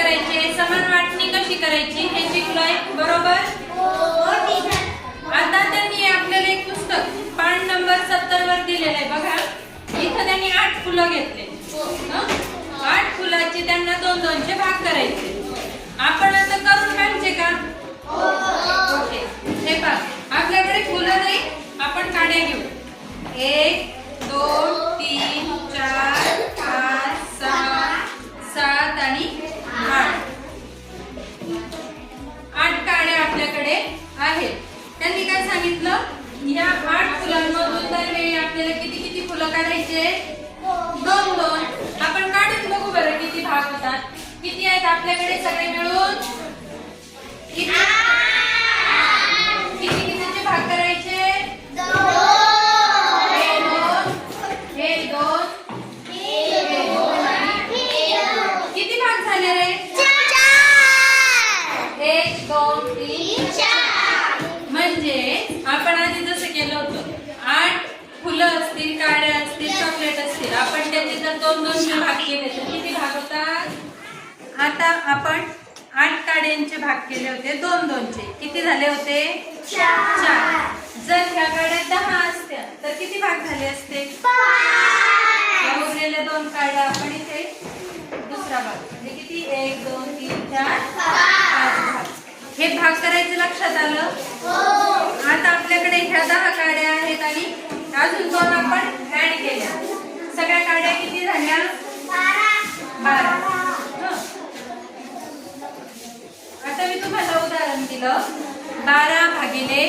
करायचे, समान वाटणी कशी करायची हे शिकलोय, बरोबर? आता त्यांनी आपल्याला एक पुस्तक पान नंबर 70 वर दिलेलं आहे बघा. इथं त्यांनी 8 फुलं घेतले. 8 फुलाचे त्यांना 2-2 चे भाग करायचे. आपण आता करून पाहिजे का? ओके. हे पहा, आपल्याकडे फुलं नाही, आपण काड्या घेऊ. 1 2 3 4 5 6 7 आणि 8. 8 काड्या आपल्याकडे आहेत. त्यांनी काय सांगितलं, या 8 फुलांमधून दरवेळी आपल्याला किती किती फुलं काढायचे? 2-2. आपण काढून बघू बरं किती भाग होतात. किती आहेत आपल्याकडे सगळे मिळून? किती कितीचे भाग करायचे? 2. हे 2, हे 2, हे 2 आणि किती भाग झाले रे? 1 2 3 4. म्हणजे आपण आधी जसं केलं होतं, 8 फुलं असतील, काड्या असतील, चॉकलेट असतील, आपण त्याचे जर 2-2 चे भाग केले तर किती भाग होतात? आता आपण 8 काड्यांचे भाग केले होते 2-2 चे, किती झाले होते? 4. जर ह्या काड्या 10 असत्या तर किती भाग झाले असते? 5. उरलेल्या 2 काड्या आपण इथे दुसरा भाग, म्हणजे किती? 1 2 3 4 5 भाग. हे भाग करायचं लक्षात आलं? आता आपल्याकडे ह्या 10 काड्या आहेत आणि अजून 2 आपण ऍड केल्या. सगळ्या काड्या किती झाल्या? 12. आता मी तुम्हाला उदाहरण दिलं, 12 भागिले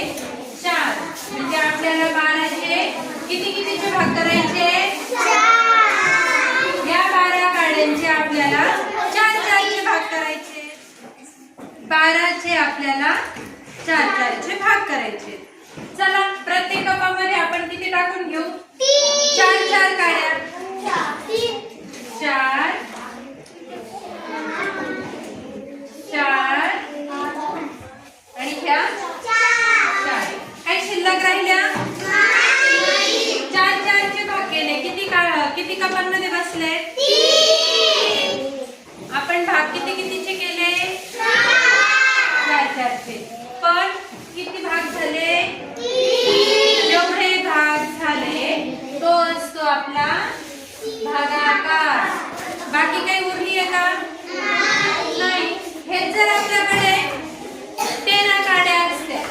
4 म्हणजे आपल्याला 12 चे किती कितीचे भाग करायचे? 4. या 12 काड्यांचे आपल्याला 4-4 चे भाग करायचे. 12 चे आपल्याला 4-4 चे भाग करायचे. चला, प्रत्येक कपामध्ये आपण किती टाकून घेऊ? 4-4 काड्या. 4 4 आणि ह्या 4. काही शिल्लक राहिल्या? 4-4 चे भाग केले. किती कपांमध्ये बसले? 3. आपण भाग किती कितीचे केले? 4-4 चे. पण किती भाग झाले? 3. जेवढे भाग झाले तो असतो आपला भागाकार. बाकी काही उरली आहे का? नाही. हे जर आपल्याकडे 13 काड्या असत्या,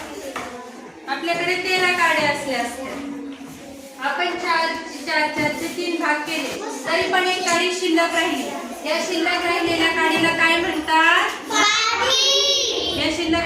आपल्याकडे 13 काड्या असल्या असत्या, आपण 4-4 चे 3 भाग केले, तरी पण एक काडी शिल्लक राहिली. या शिल्लक राहिलेल्या काडीला काय म्हणतात? या शिल्लक